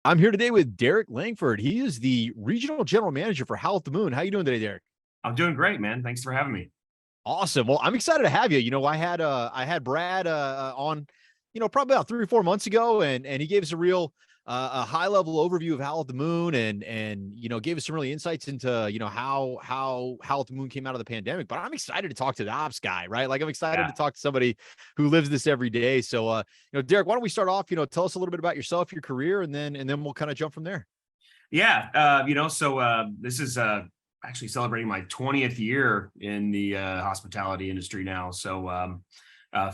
I'm here today with Derek Langford. He is the regional general manager for Howl at the Moon. How you doing today, Derek? I'm doing great, man. Thanks for having me. Awesome. Well, I'm excited to have you. I had Brad on, probably about 3 or 4 months ago, and he gave us a high level overview of Howl at the Moon, and gave us some really insights into how Howl at the Moon came out of the pandemic. But I'm excited to talk to the ops guy, right? Like I'm excited Yeah. to talk to somebody who lives this every day. So, Derek, why don't we start off? Tell us a little bit about yourself, your career, and then we'll kind of jump from there. Yeah. This is actually celebrating my 20th year in the hospitality industry now.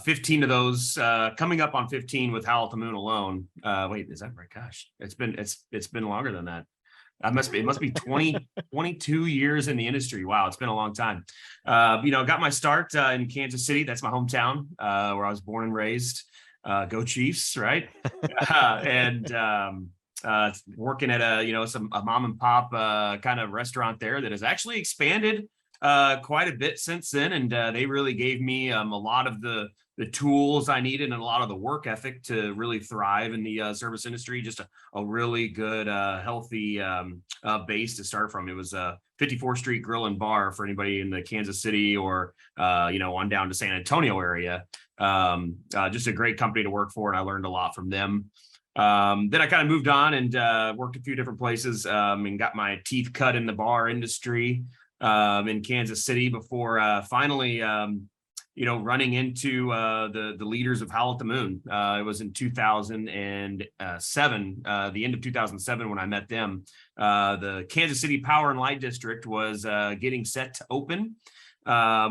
15 of those coming up on 15 with Howl at the Moon alone. Wait, is that right? Gosh, it's been longer than that. It must be 22 years in the industry. Wow, it's been a long time. Got my start in Kansas City. That's my hometown, where I was born and raised. Go Chiefs, right? and Working at a mom and pop kind of restaurant there that has actually expanded quite a bit since then, and they really gave me a lot of the tools I needed and a lot of the work ethic to really thrive in the service industry. Just a really good, healthy base to start from. It was 54th Street Grill and Bar for anybody in the Kansas City or on down to San Antonio area. Just a great company to work for, and I learned a lot from them. Then I kind of moved on and worked a few different places and got my teeth cut in the bar industry in Kansas City before finally, running into the leaders of Howl at the Moon. It was in 2007, the end of 2007 when I met them. The Kansas City Power and Light District was getting set to open.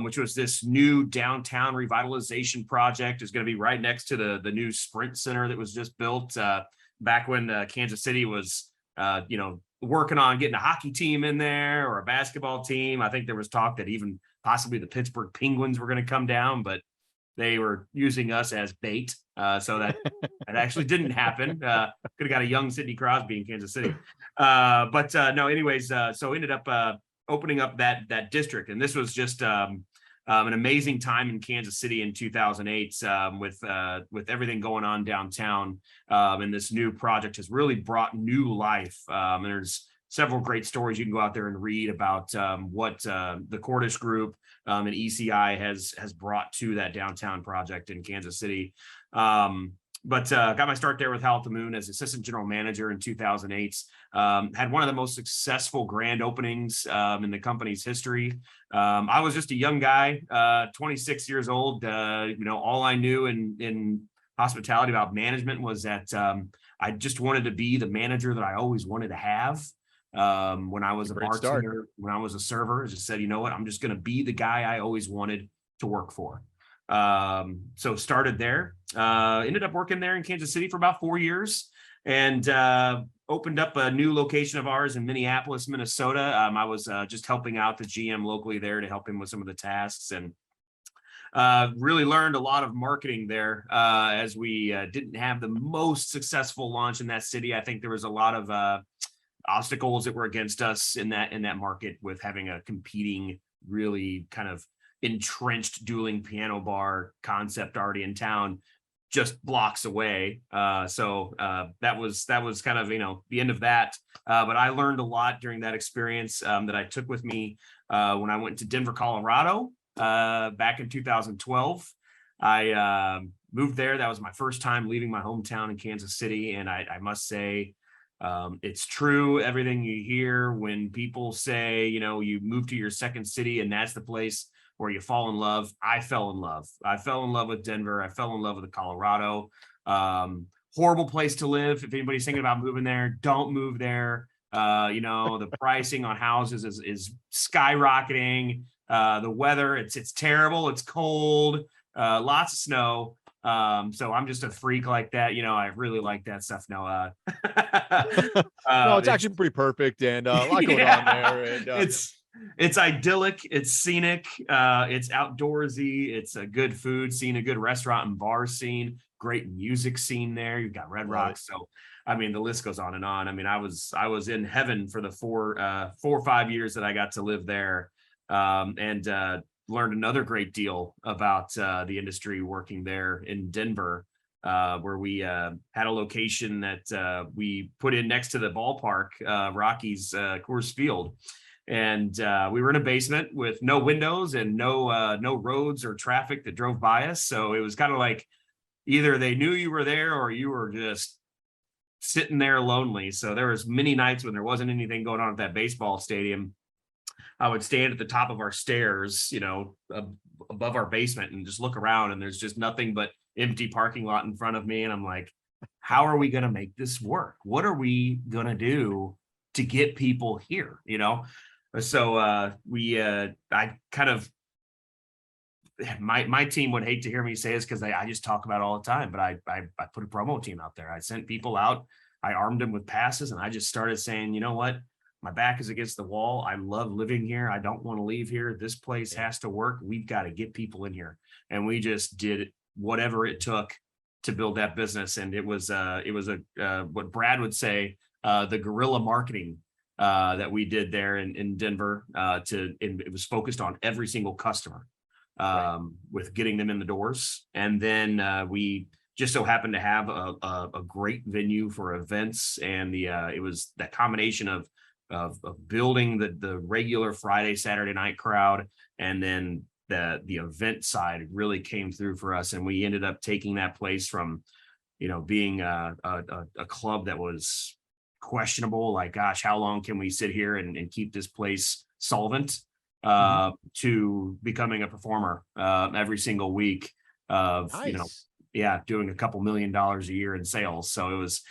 Which was this new downtown revitalization project. Is going to be right next to the new Sprint Center that was just built back when Kansas City was, working on getting a hockey team in there or a basketball team. I think there was talk that even possibly the Pittsburgh Penguins were going to come down, but they were using us as bait. So that actually didn't happen. Could have got a young Sidney Crosby in Kansas City. No, anyways, so ended up opening up that district, and this was just an amazing time in Kansas City in 2008 with everything going on downtown, and this new project has really brought new life. And there's several great stories you can go out there and read about what the Cordish Group and ECI has brought to that downtown project in Kansas City. Got my start there with Howl at the Moon as assistant general manager in 2008. Had one of the most successful grand openings in the company's history. I was just a young guy, 26 years old. All I knew in hospitality about management was that I just wanted to be the manager that I always wanted to have. When I was a bartender, when I was a server, I just said, you know what, I'm just going to be the guy I always wanted to work for. So started there, ended up working there in Kansas City for about 4 years, and opened up a new location of ours in Minneapolis, Minnesota. I was just helping out the GM locally there to help him with some of the tasks, and really learned a lot of marketing there as we didn't have the most successful launch in that city. I think there was a lot of obstacles that were against us in that market, with having a competing, really kind of entrenched dueling piano bar concept already in town, just blocks away. That was kind of the end of that. But I learned a lot during that experience that I took with me when I went to Denver, Colorado back in 2012. I moved there. That was my first time leaving my hometown in Kansas City, and I must say, it's true, everything you hear when people say, you move to your second city and that's the place where you fall in love. I fell in love. I fell in love with Denver. I fell in love with Colorado. Horrible place to live. If anybody's thinking about moving there, don't move there. The pricing on houses is skyrocketing. The weather, it's terrible. It's cold. Lots of snow. So I'm just a freak like that. I really like that stuff. No, No, it's actually pretty perfect, and a lot going on there. And it's idyllic, it's scenic, it's outdoorsy, it's a good food scene, a good restaurant and bar scene, great music scene there. You've got Red Rocks. So I mean, the list goes on and on. I mean, I was in heaven for the 4 or 5 years that I got to live there, and learned another great deal about the industry working there in Denver. where we had a location that we put in next to the ballpark, Rockies Coors Field. And we were in a basement with no windows and no roads or traffic that drove by us. So it was kind of like either they knew you were there or you were just sitting there lonely. So there was many nights when there wasn't anything going on at that baseball stadium. I would stand at the top of our stairs, above our basement and just look around, and there's just nothing but empty parking lot in front of me. And I'm like, how are we going to make this work? What are we going to do to get people here? So I kind of, my team would hate to hear me say this because I just talk about it all the time, but I put a promo team out there. I sent people out, I armed them with passes, and I just started saying, you know what? My back is against the wall. I love living here. I don't want to leave here. This place has to work. We've got to get people in here. And we just did whatever it took to build that business. And it was what Brad would say, the guerrilla marketing that we did there in Denver. It was focused on every single customer, with getting them in the doors. And then we just so happened to have a great venue for events. And it was that combination of building the regular Friday, Saturday night crowd, and then the event side really came through for us. And we ended up taking that place from, being a club that was questionable, like, gosh, how long can we sit here and keep this place solvent, to becoming a performer every single week of, Nice. doing a couple $1 million a year in sales. So it was,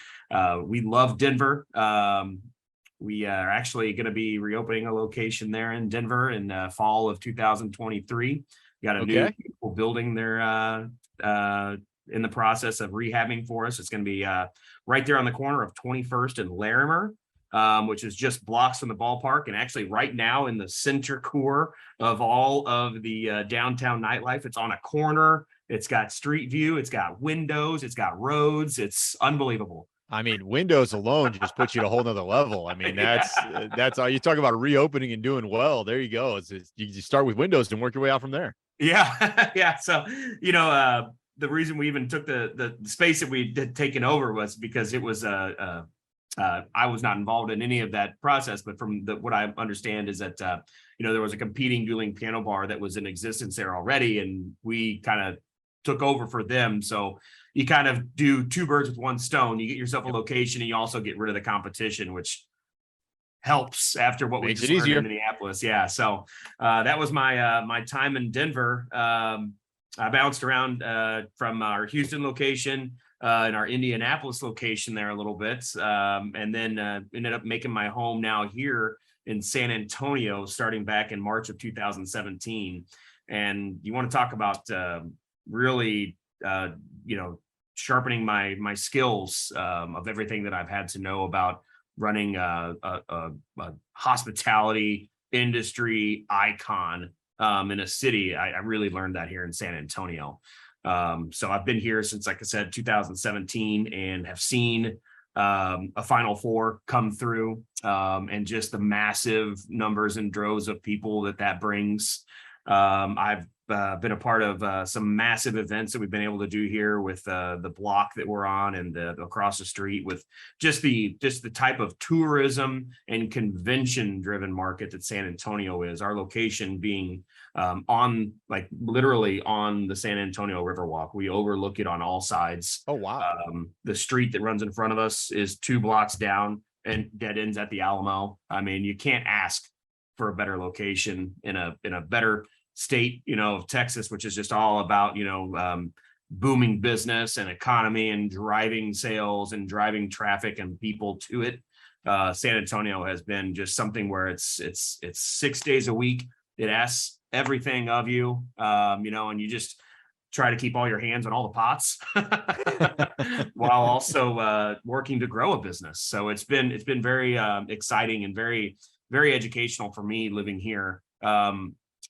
we love Denver. We are actually going to be reopening a location there in Denver in fall of 2023. We got a new beautiful building there in the process of rehabbing for us. It's going to be right there on the corner of 21st and Larimer, which is just blocks from the ballpark, and actually right now in the center core of all of the downtown nightlife. It's on a corner. It's got street view. It's got windows. It's got roads. It's unbelievable. I mean, windows alone just puts you at a whole nother level. I mean, that's all you talk about, reopening and doing well. There you go. You start with windows and work your way out from there. Yeah. Yeah. So, the reason we even took the space that we had taken over was because it was, I was not involved in any of that process, but from what I understand is that, there was a competing dueling piano bar that was in existence there already, and we kind of took over for them. So you kind of do two birds with one stone. You get yourself a location, and you also get rid of the competition, which helps after what we just learned in Minneapolis. Yeah. So that was my time in Denver. I bounced around from our Houston location and our Indianapolis location there a little bit, and then ended up making my home now here in San Antonio, starting back in March of 2017. And you want to talk about really, sharpening my skills of everything that I've had to know about running a hospitality industry icon in a city. I really learned that here in San Antonio. So I've been here since, like I said, 2017, and have seen a Final Four come through, and just the massive numbers and droves of people that brings. I've been a part of some massive events that we've been able to do here with the block that we're on, and across the street, with just the type of tourism and convention driven market that San Antonio is. Our location being literally on the San Antonio Riverwalk. We overlook it on all sides. Oh, wow. The street that runs in front of us is 2 blocks down and dead ends at the Alamo. I mean, you can't ask for a better location in a better state, of Texas, which is just all about, booming business and economy and driving sales and driving traffic and people to it. San Antonio has been just something where it's 6 days a week. It asks everything of you, and you just try to keep all your hands on all the pots while also working to grow a business. So it's been very exciting and very, very educational for me living here.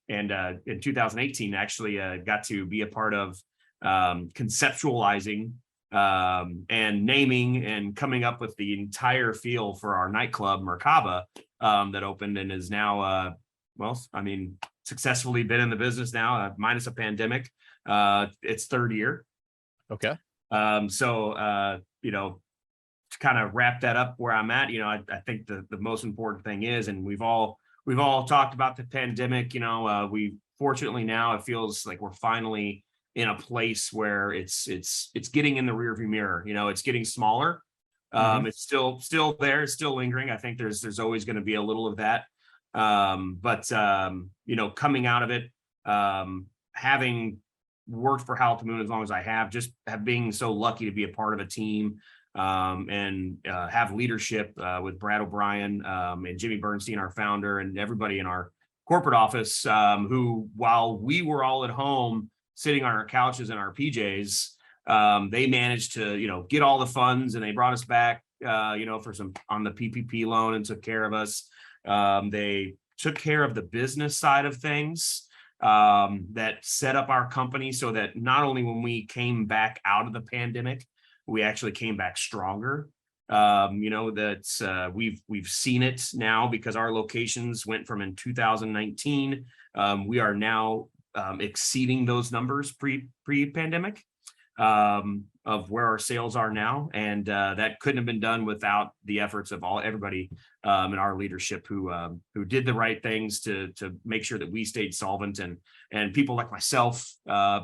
And in 2018, actually got to be a part of conceptualizing and naming and coming up with the entire feel for our nightclub, Merkaba, that opened and is now, successfully been in the business now, minus a pandemic. It's 3rd year. Okay. To kind of wrap that up where I'm at, I think the most important thing is, and we've all talked about the pandemic. We fortunately now it feels like we're finally in a place where it's getting in the rearview mirror. It's getting smaller. Mhm. It's still there, it's still lingering. I think there's always going to be a little of that. Coming out of it, having worked for Howl Moon as long as I have, just being so lucky to be a part of a team, and have leadership with Brad O'Brien, and Jimmy Bernstein, our founder, and everybody in our corporate office, who, while we were all at home sitting on our couches in our PJs, they managed to, get all the funds, and they brought us back, for some on the PPP loan and took care of us. They took care of the business side of things, that set up our company so that not only when we came back out of the pandemic, we actually came back stronger. We've seen it now because our locations went from, in 2019, we are now exceeding those numbers pre-pandemic, of where our sales are now, and that couldn't have been done without the efforts of everybody in our leadership who did the right things to make sure that we stayed solvent, and people like myself,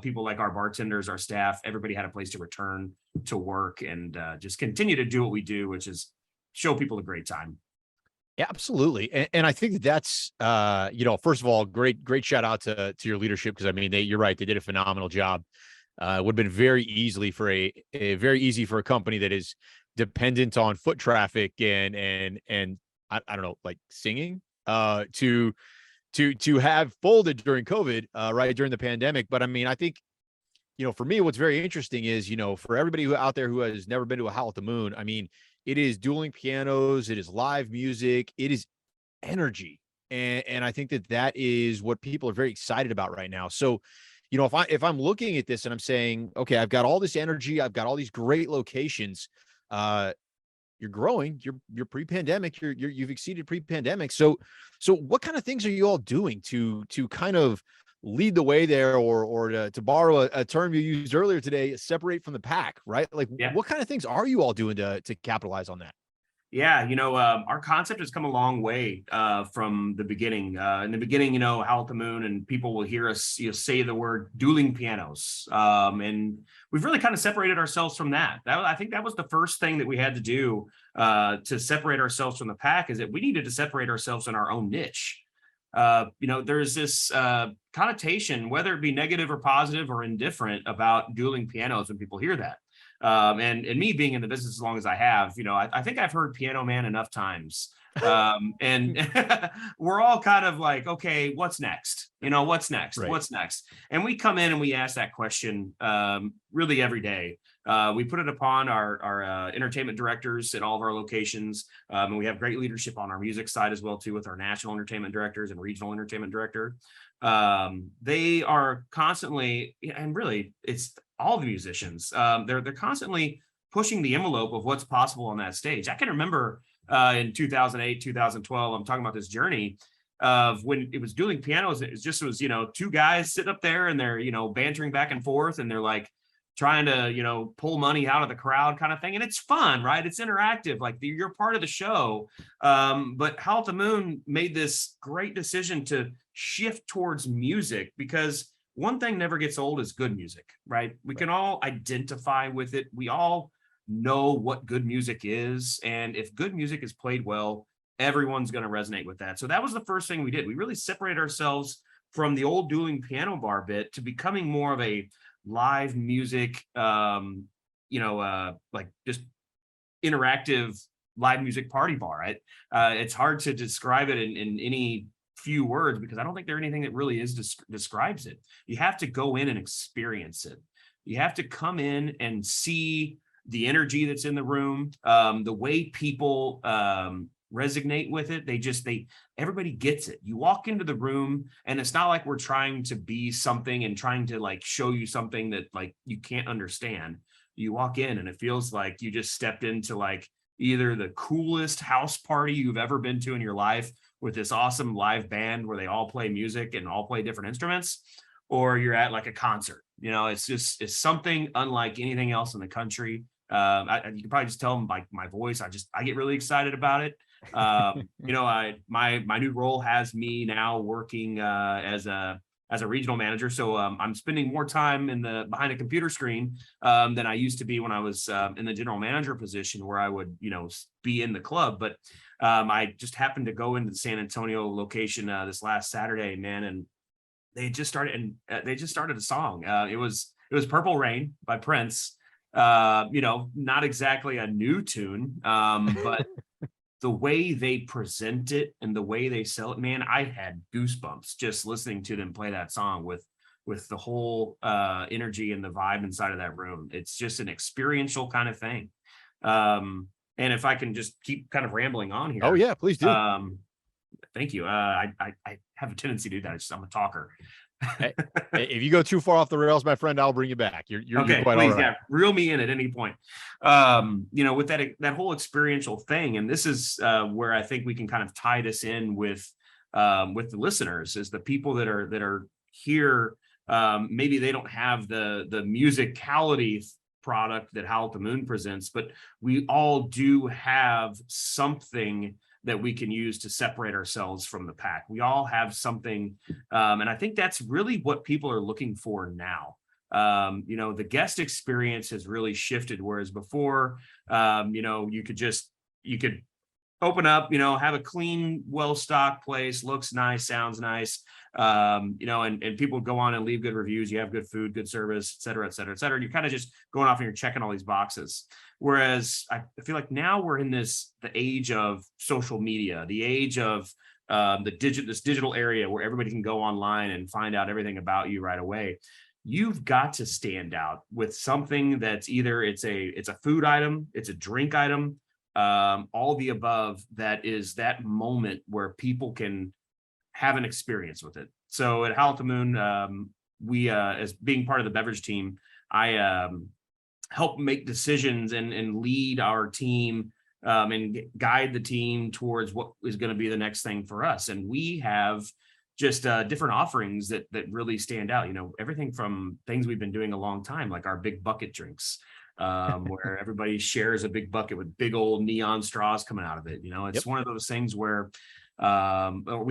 people like our bartenders, our staff, everybody had a place to return to work, and just continue to do what we do, which is show people a great time. Yeah, absolutely. And I think that's, first of all, great shout out to your leadership. Cause I mean, you're right. They did a phenomenal job. It would have been very easily for very easy for a company that is dependent on foot traffic and I don't know, like singing, to have folded during COVID, right during the pandemic. But I mean, I think, for me, what's very interesting is, for everybody who out there who has never been to a Howl at the Moon, I mean, it is dueling pianos, it is live music, it is energy. And I think that is what people are very excited about right now. So, if I'm looking at this and I'm saying, okay, I've got all this energy, I've got all these great locations, you're growing, you're pre-pandemic, you've exceeded pre-pandemic. So what kind of things are you all doing to kind of lead the way there, or to borrow a term you used earlier today, separate from the pack, right? Like, Yeah. what kind of things are you all doing to capitalize on that? Yeah, our concept has come a long way from the beginning. In the beginning, Howl at the Moon, and people will hear us say the word dueling pianos. And we've really kind of separated ourselves from that. I think that was the first thing that we had to do to separate ourselves from the pack, is that we needed to separate ourselves in our own niche. There's this connotation, whether it be negative or positive or indifferent, about dueling pianos when people hear that. And me being in the business as long as I have, I think I've heard Piano Man enough times. And we're all kind of like, okay, what's next? What's next? Right. What's next? And we come in and we ask that question really every day. We put it upon our entertainment directors at all of our locations. And we have great leadership on our music side as well, too, with our national entertainment directors and regional entertainment director. They are constantly, and really it's all the musicians, they're constantly pushing the envelope of what's possible on that stage. I can remember in 2008, 2012, I'm talking about this journey of when it was dueling pianos. It was two guys sitting up there, and they're, bantering back and forth, and they're like trying to, pull money out of the crowd kind of thing. And it's fun, right? It's interactive. Like, you're part of the show. But Howl at the Moon made this great decision to shift towards music, because one thing never gets old is good music, right? We can all identify with it. We all know what good music is. And if good music is played well, everyone's going to resonate with that. So that was the first thing we did. We really separated ourselves from the old dueling piano bar bit to becoming more of a live music, like just interactive live music party bar, right? It's hard to describe it in any few words, because I don't think there's anything that really describes it. You have to go in and experience it. You have to come in and see the energy that's in the room, the way people resonate with it. Everybody gets it. You walk into the room, and it's not like we're trying to be something and trying to like show you something that like you can't understand. You walk in and it feels like you just stepped into like either the coolest house party you've ever been to in your life, with this awesome live band where they all play music and all play different instruments, or you're at like a concert. It's something unlike anything else in the country. You can probably just tell them by my voice. I get really excited about it. My new role has me now working as a regional manager. So I'm spending more time behind a computer screen than I used to be when I was in the general manager position, where I would, be in the club. But I just happened to go into the San Antonio location this last Saturday, man, and they just started a song. It was Purple Rain by Prince. Not exactly a new tune, but the way they present it and the way they sell it, man, I had goosebumps just listening to them play that song with the whole energy and the vibe inside of that room. It's just an experiential kind of thing. And if I can just keep kind of rambling on here. Oh yeah, please do. Thank you. I have a tendency to do that. I'm a talker. Hey, if you go too far off the rails, my friend, I'll bring you back. You're okay. Quite Please, all right. Yeah, reel me in at any point. With that whole experiential thing, and this is where I think we can kind of tie this in with the listeners, is the people that are here. Maybe they don't have the musicality product that Howl at the Moon presents, but we all do have something that we can use to separate ourselves from the pack. We all have something. And I think that's really what people are looking for now. The guest experience has really shifted, whereas before, you could open up, have a clean, well-stocked place, looks nice, sounds nice, and people go on and leave good reviews. You have good food, good service, et cetera, et cetera, et cetera. And you're kind of just going off and you're checking all these boxes. Whereas I feel like now we're in the age of social media, the age of this digital area where everybody can go online and find out everything about you right away. You've got to stand out with something that's either it's a food item, it's a drink item, all the above, that is that moment where people can have an experience with it. So at Howl at the Moon, we as being part of the Beverage team, I help make decisions and lead our team and guide the team towards what is going to be the next thing for us. And we have just different offerings that really stand out. Everything from things we've been doing a long time, like our big bucket drinks, where everybody shares a big bucket with big old neon straws coming out of it. It's one of those things where we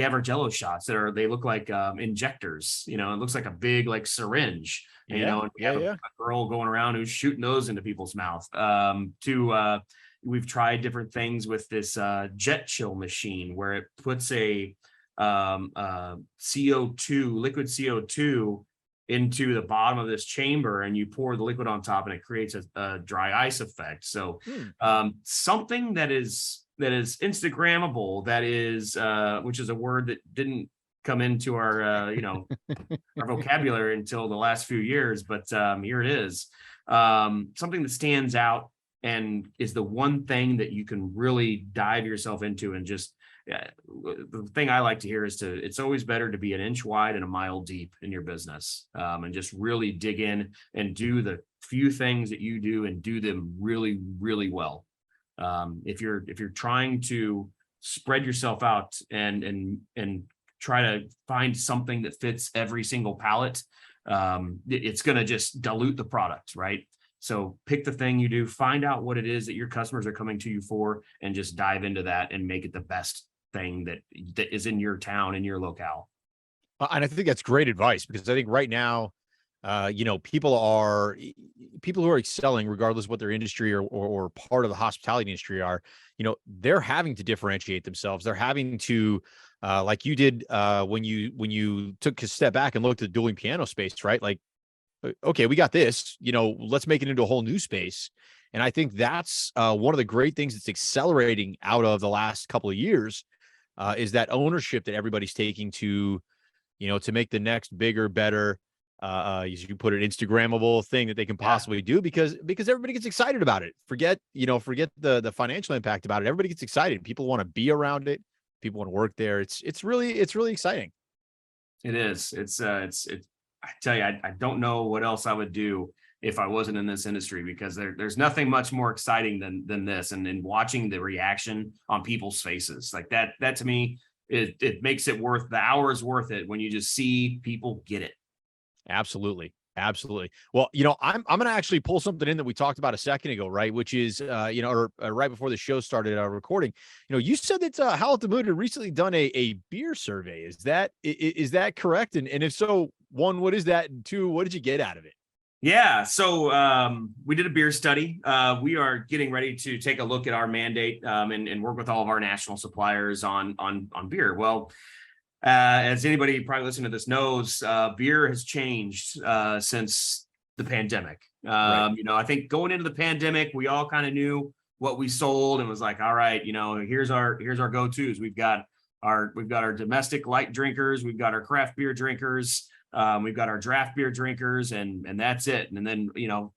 have our Jello shots they look like injectors. It looks like a big like syringe. And, and we have a girl going around who's shooting those into people's mouth. We've tried different things with this jet chill machine where it puts a CO2, liquid CO2 into the bottom of this chamber, and you pour the liquid on top and it creates a dry ice effect. So something that is Instagrammable, that is which is a word that didn't come into our our vocabulary until the last few years, but here it is. Something that stands out and is the one thing that you can really dive yourself into. And just the thing I like to hear is it's always better to be an inch wide and a mile deep in your business, and just really dig in and do the few things that you do and do them really, really well. If you're trying to spread yourself out and try to find something that fits every single palate, it's going to just dilute the product, right? So pick the thing you do, find out what it is that your customers are coming to you for, and just dive into that and make it the best thing that is in your town, in your locale. And I think that's great advice, because I think right now, people who are excelling, regardless of what their industry or part of the hospitality industry are, they're having to differentiate themselves. They're having to, like you did when you took a step back and looked at the dueling piano space, right? Like, okay, we got this, let's make it into a whole new space. And I think that's one of the great things that's accelerating out of the last couple of years, is that ownership that everybody's taking to make the next bigger, better, as you put it, Instagrammable thing that they can possibly do, because everybody gets excited about it. Forget the financial impact about it. Everybody gets excited. People want to be around it. People want to work there. It's really exciting. It is. I tell you, I don't know what else I would do if I wasn't in this industry, because there's nothing much more exciting than this. And watching the reaction on people's faces like that to me, it makes it worth the hours worth it when you just see people get it. Absolutely. Absolutely. Well, I'm going to actually pull something in that we talked about a second ago, right? Which is, or right before the show started recording, you said that Howl at the Moon had recently done a beer survey. Is that correct? And if so, one, what is that? And two, what did you get out of it? Yeah, so we did a beer study. We are getting ready to take a look at our mandate and work with all of our national suppliers on beer. Well, as anybody probably listening to this knows, beer has changed since the pandemic. Right. I think going into the pandemic, we all kind of knew what we sold and was like, all right, here's our go-tos. We've got our domestic light drinkers, we've got our craft beer drinkers, we've got our draft beer drinkers, and that's it. And then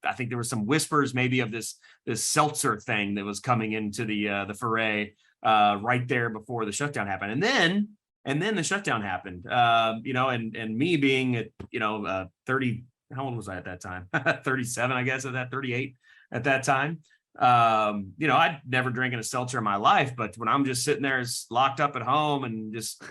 I think there was some whispers maybe of this seltzer thing that was coming into the foray right there before the shutdown happened, and then the shutdown happened. And me being at 30, how old was I at that time? 37, I guess, 38 at that time. I'd never drinking a seltzer in my life, but when I'm just sitting there locked up at home and just,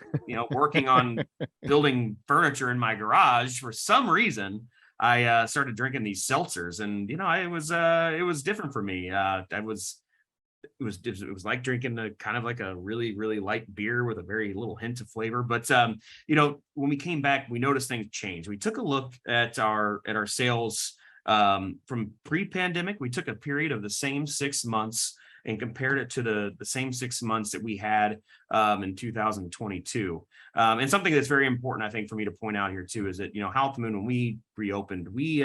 working on building furniture in my garage, for some reason, I started drinking these seltzers, and it was different for me. It was like drinking a kind of like a really, really light beer with a very little hint of flavor. But when we came back, we noticed things changed. We took a look at our sales from pre-pandemic. We took a period of the same 6 months and compared it to the same 6 months that we had in 2022. And something that's very important, I think, for me to point out here too, is that Howl at the Moon, when we reopened, we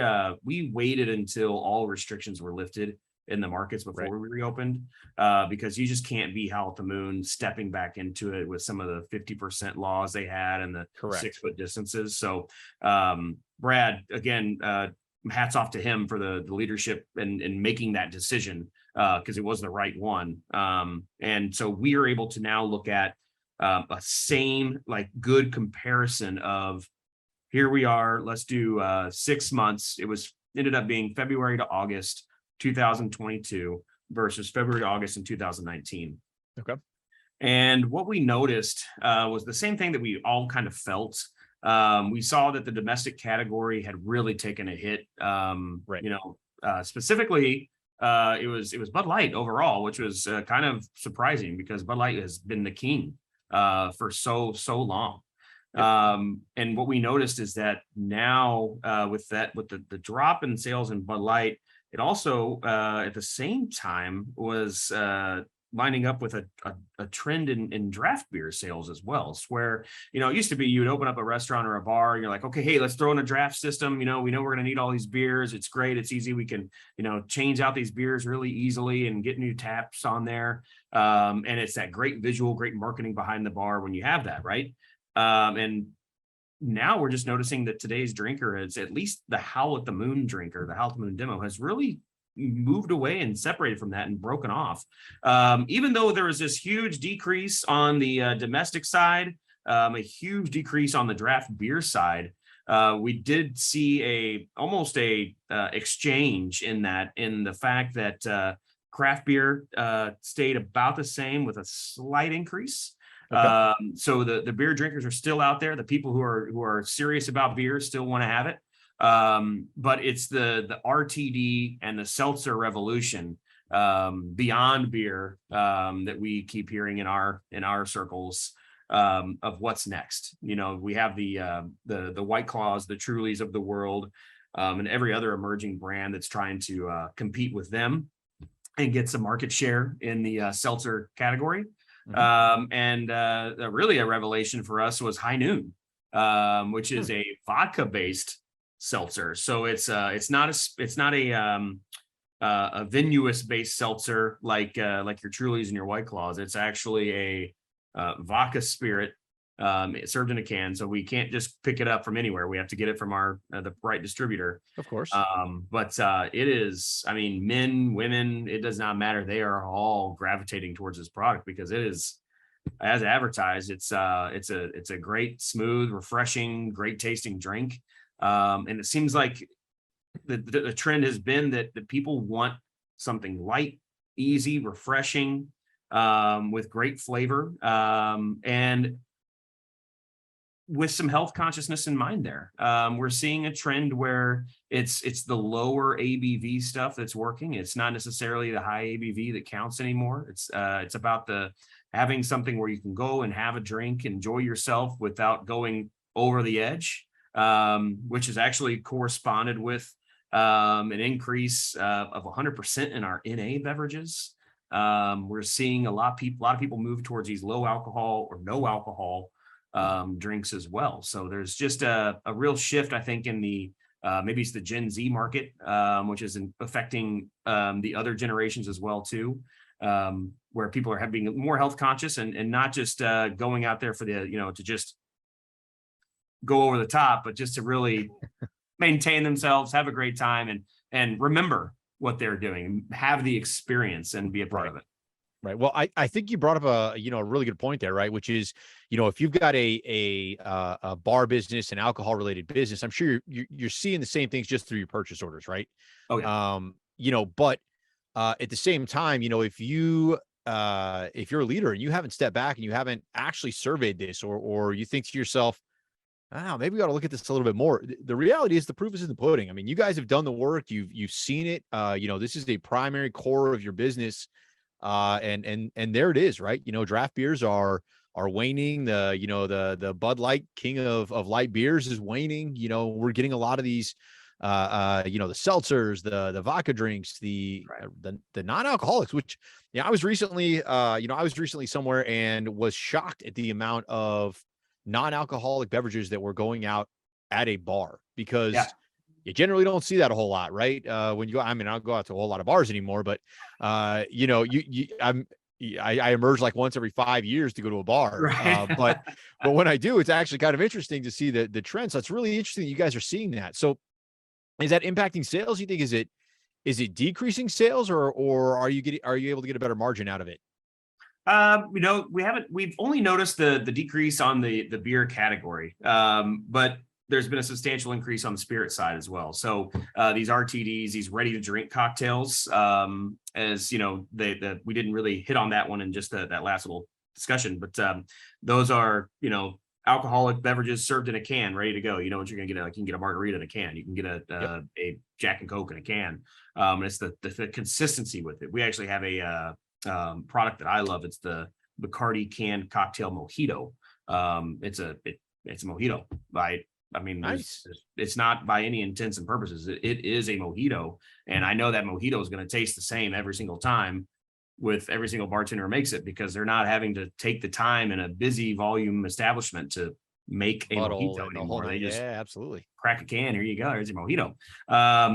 waited until all restrictions were lifted in the markets before we reopened, because you just can't be Howl at the Moon stepping back into it with some of the 50% laws they had and the 6-foot distances. So Brad, again, hats off to him for the leadership and making that decision, because it was the right one. And so we are able to now look at a same good comparison of, here we are, let's do 6 months. It ended up being February to August 2022 versus February to August in 2019. Okay. And what we noticed was the same thing that we all kind of felt. We saw that the domestic category had really taken a hit. Specifically, it was Bud Light overall, which was kind of surprising because Bud Light has been the king for so long. And what we noticed is that now with the drop in sales in Bud Light, it also at the same time was lining up with a trend in draft beer sales as well. It's where, it used to be you'd open up a restaurant or a bar and you're like, okay, hey, let's throw in a draft system. We know we're going to need all these beers. It's great. It's easy. We can, change out these beers really easily and get new taps on there. And it's that great visual, great marketing behind the bar when you have that, right? And now we're just noticing that today's drinker is, at least the Howl at the Moon drinker, the Howl at the Moon demo, has really moved away and separated from that and broken off. Even though there was this huge decrease on the domestic side, a huge decrease on the draft beer side, we did see almost a exchange in the fact that craft beer stayed about the same with a slight increase. Okay. So the beer drinkers are still out there. The people who are serious about beer still want to have it. But it's the RTD and the seltzer revolution beyond beer that we keep hearing in our circles of what's next. We have the White Claws, the Trulies of the world, and every other emerging brand that's trying to compete with them and get some market share in the seltzer category. Mm-hmm. Really a revelation for us was High Noon, which is a vodka-based seltzer. So it's not a vinous-based seltzer like your Trulies and your White Claws. It's actually a vodka spirit served in a can. So we can't just pick it up from anywhere. We have to get it from the right distributor. Of course. But it is, men, women, it does not matter. They are all gravitating towards this product because it is, as advertised, it's a great, smooth, refreshing, great tasting drink. And it seems like the trend has been that the people want something light, easy, refreshing, with great flavor. And with some health consciousness in mind there. We're seeing a trend where it's the lower ABV stuff that's working. It's not necessarily the high ABV that counts anymore. It's about the having something where you can go and have a drink, enjoy yourself without going over the edge, which has actually corresponded with an increase of 100% in our NA beverages. We're seeing a lot of people move towards these low alcohol or no alcohol drinks as well. So there's just a real shift, I think, in the maybe it's the Gen Z market, which is affecting the other generations as well too, where people are being more health conscious and not just going out there for the, to just go over the top, but just to really maintain themselves, have a great time, and remember what they're doing, have the experience and be a part of it. Right. Well, I think you brought up a really good point there, right? Which is, if you've got a bar business, an alcohol related business, I'm sure you're seeing the same things just through your purchase orders, right? Oh yeah. But at the same time, if you're a leader and you haven't stepped back and you haven't actually surveyed this, or you think to yourself, maybe we ought to look at this a little bit more. The reality is the proof is in the pudding. I mean, you guys have done the work. You've seen it. This is a primary core of your business. And there it is, right? Draft beers are waning. The Bud Light, king of light beers, is waning. We're getting a lot of these, the seltzers, the vodka drinks, the non-alcoholics, which, I was recently somewhere and was shocked at the amount of non-alcoholic beverages that were going out at a bar, because you generally don't see that a whole lot, right? When you go, I don't go out to a whole lot of bars anymore, but I emerge like once every 5 years to go to a bar. Right. But when I do, it's actually kind of interesting to see the trend. So it's really interesting that you guys are seeing that. So is that impacting sales? You think, is it decreasing sales, or are you able to get a better margin out of it? We've only noticed the decrease on the beer category, but there's been a substantial increase on the spirit side as well. So these RTDs, these ready to drink cocktails, as we didn't really hit on that one in just that last little discussion, but those are, alcoholic beverages served in a can, ready to go. You know what you're gonna get. You can get a margarita in a can. You can get a Jack and Coke in a can. It's the consistency with it. We actually have a product that I love. It's the Bacardi canned cocktail mojito. It's a mojito. Nice. It's not by any intents and purposes. It is a mojito, and I know that mojito is going to taste the same every single time with every single bartender who makes it, because they're not having to take the time in a busy volume establishment to make a mojito anymore. They just absolutely crack a can. Here you go. Here's your mojito.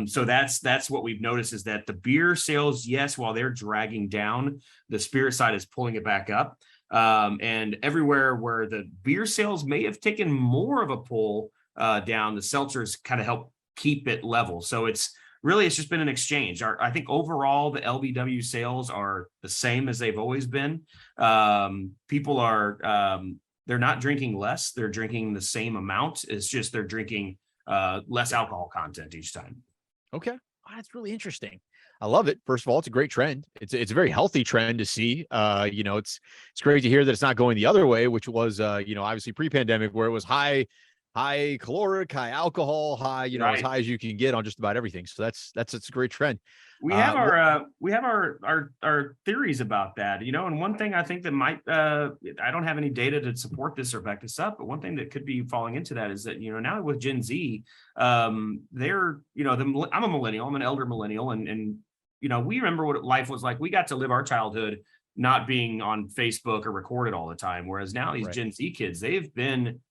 So that's what we've noticed, is that the beer sales, yes, while they're dragging down, the spirit side is pulling it back up. And everywhere where the beer sales may have taken more of a pull down, the seltzers kind of help keep it level. So it's just been an exchange. I think overall the LBW sales are the same as they've always been. People are they're not drinking less; they're drinking the same amount. It's just they're drinking less alcohol content each time. Okay, that's really interesting. I love it. First of all, it's a great trend. It's a very healthy trend to see. It's great to hear that it's not going the other way, which was obviously pre-pandemic, where it was high caloric, high alcohol, as high as you can get on just about everything. So that's a great trend. We have our theories about that, and one thing I think that might I don't have any data to support this or back this up, but one thing that could be falling into that is that now with Gen Z, they're I'm a millennial, I'm an elder millennial, and we remember what life was like. We got to live our childhood not being on Facebook or recorded all the time, whereas now these Gen Z kids, they've been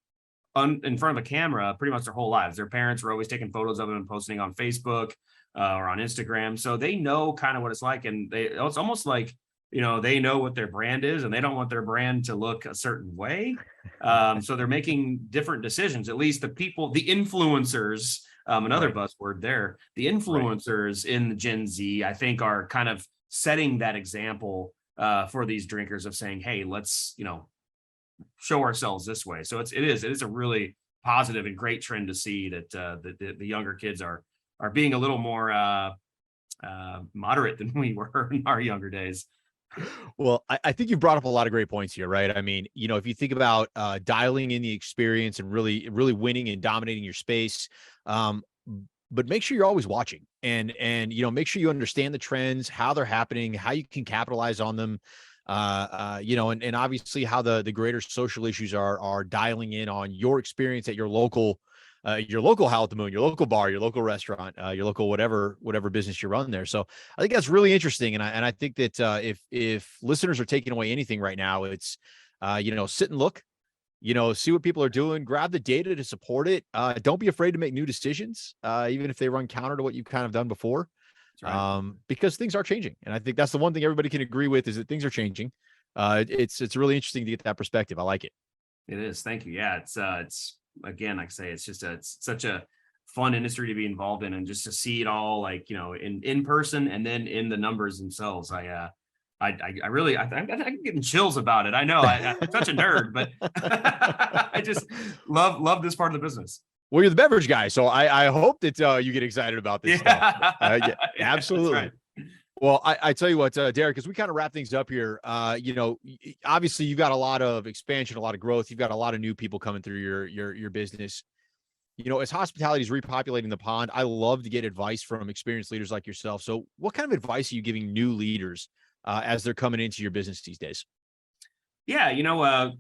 in front of a camera pretty much their whole lives. Their parents were always taking photos of them and posting on Facebook or on Instagram. So they know kind of what it's like. And it's almost like, they know what their brand is, and they don't want their brand to look a certain way. So they're making different decisions. At least the people, the influencers, another buzzword there, the influencers in the Gen Z, I think, are kind of setting that example for these drinkers of saying, hey, let's, show ourselves this way. So it is a really positive and great trend to see that the younger kids are being a little more moderate than we were in our younger days. Well, I think you brought up a lot of great points here, right? I mean, if you think about dialing in the experience and really winning and dominating your space, um, but make sure you're always watching and make sure you understand the trends, how they're happening, how you can capitalize on them. And obviously how the greater social issues are dialing in on your experience at your local Howl at the Moon, your local bar, your local restaurant, your local whatever business you run there. So I think that's really interesting, and I think that if listeners are taking away anything right now, it's sit and look, see what people are doing, grab the data to support it. Don't be afraid to make new decisions, even if they run counter to what you've kind of done before, That's right. because things are changing, and I think that's the one thing everybody can agree with is that things are changing. It's really interesting to get that perspective. I like it. It is. Thank you. Yeah, it's again, like I say, it's such a fun industry to be involved in, and just to see it all, like, in person and then in the numbers themselves. I really, I'm getting chills about it. I know I'm such a nerd, but I just love this part of the business. Well, you're the beverage guy, so I hope that you get excited about this stuff. Yeah, Yeah, that's absolutely. right. Well, I tell you what, Derek, as we kind of wrap things up here, obviously you've got a lot of expansion, a lot of growth. You've got a lot of new people coming through your business. As hospitality is repopulating the pond, I love to get advice from experienced leaders like yourself. So what kind of advice are you giving new leaders as they're coming into your business these days? Yeah,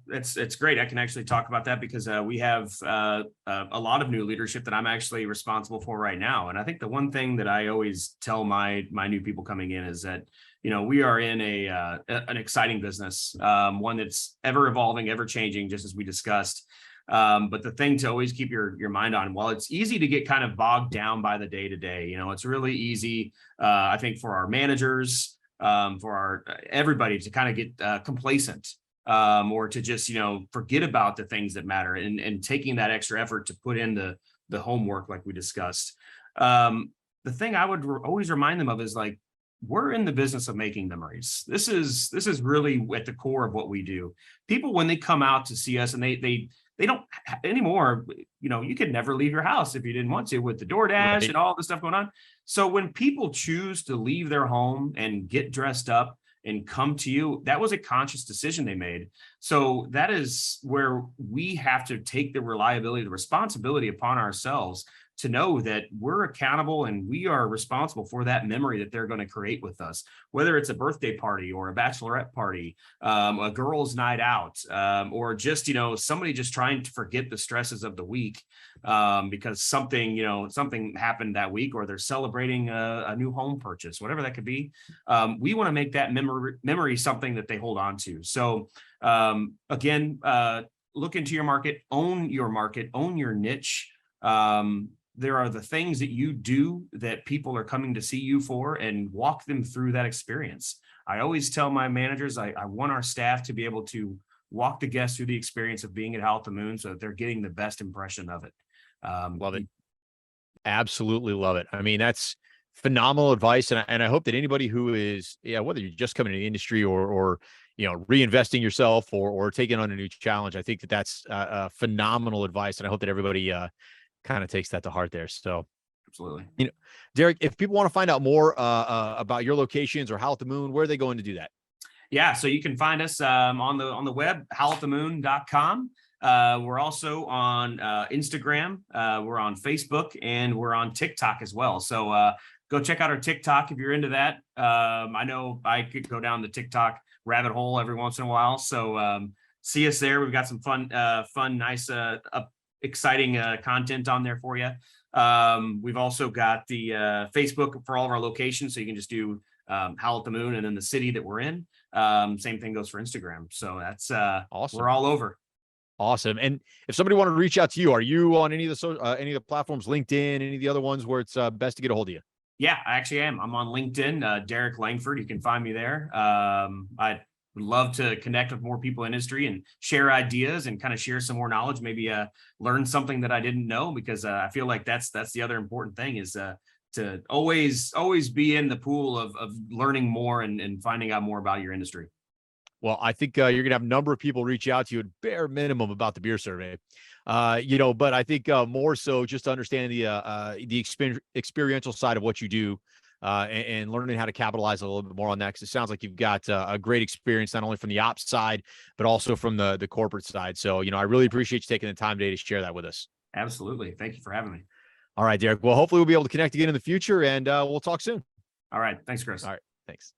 it's great. I can actually talk about that because we have a lot of new leadership that I'm actually responsible for right now. And I think the one thing that I always tell my new people coming in is that we are in an exciting business, one that's ever evolving, ever changing, just as we discussed. But the thing to always keep your mind on, while it's easy to get kind of bogged down by the day to day, it's really easy, I think, for our managers, for our everybody to kind of get complacent, or to just forget about the things that matter, and taking that extra effort to put in the homework like we discussed. The thing I would always remind them of is, like, we're in the business of making memories. This is really at the core of what we do. People, when they come out to see us, and they don't anymore, you could never leave your house if you didn't want to, with the DoorDash Right. and all the stuff going on. So when people choose to leave their home and get dressed up and come to you, that was a conscious decision they made. So that is where we have to take the reliability, the responsibility upon ourselves to know that we're accountable and we are responsible for that memory that they're going to create with us, whether it's a birthday party or a bachelorette party, a girls' night out, or just, somebody just trying to forget the stresses of the week, because something happened that week, or they're celebrating a new home purchase, whatever that could be. We want to make that memory something that they hold on to. So again, look into your market, own your niche. There are the things that you do that people are coming to see you for, and walk them through that experience. I always tell my managers, I want our staff to be able to walk the guests through the experience of being at Howl at the Moon, so that they're getting the best impression of it. Love it. Absolutely love it. I mean, that's phenomenal advice. And I hope that anybody who is, whether you're just coming into the industry or reinvesting yourself or taking on a new challenge, I think that that's phenomenal advice. And I hope that everybody kind of takes that to heart there. So Absolutely. Derek, if people want to find out more about your locations or Howl at the Moon, where are they going to do that? Yeah, so you can find us on the web, howlatthemoon.com. We're also on Instagram, we're on Facebook, and we're on TikTok as well. So go check out our TikTok if you're into that. I know I could go down the TikTok rabbit hole every once in a while. So see us there. We've got some fun, nice, exciting content on there for you. We've also got the Facebook for all of our locations. So you can just do Howl at the Moon and then the city that we're in. Same thing goes for Instagram. So that's Awesome. We're all over. Awesome. And if somebody wanted to reach out to you, are you on any of the platforms, LinkedIn, any of the other ones where it's best to get a hold of you? Yeah, I actually am. I'm on LinkedIn, Derek Langford. You can find me there. I would love to connect with more people in industry and share ideas and kind of share some more knowledge, maybe learn something that I didn't know, because I feel like that's the other important thing is to always be in the pool of learning more and finding out more about your industry. Well, I think you're going to have a number of people reach out to you at bare minimum about the beer survey. But I think more so just to understand the experiential side of what you do. and learning how to capitalize a little bit more on that. Because it sounds like you've got a great experience, not only from the ops side, but also from the corporate side. So, I really appreciate you taking the time today to share that with us. Absolutely. Thank you for having me. All right, Derek. Well, hopefully we'll be able to connect again in the future, and we'll talk soon. All right. Thanks, Chris. All right. Thanks.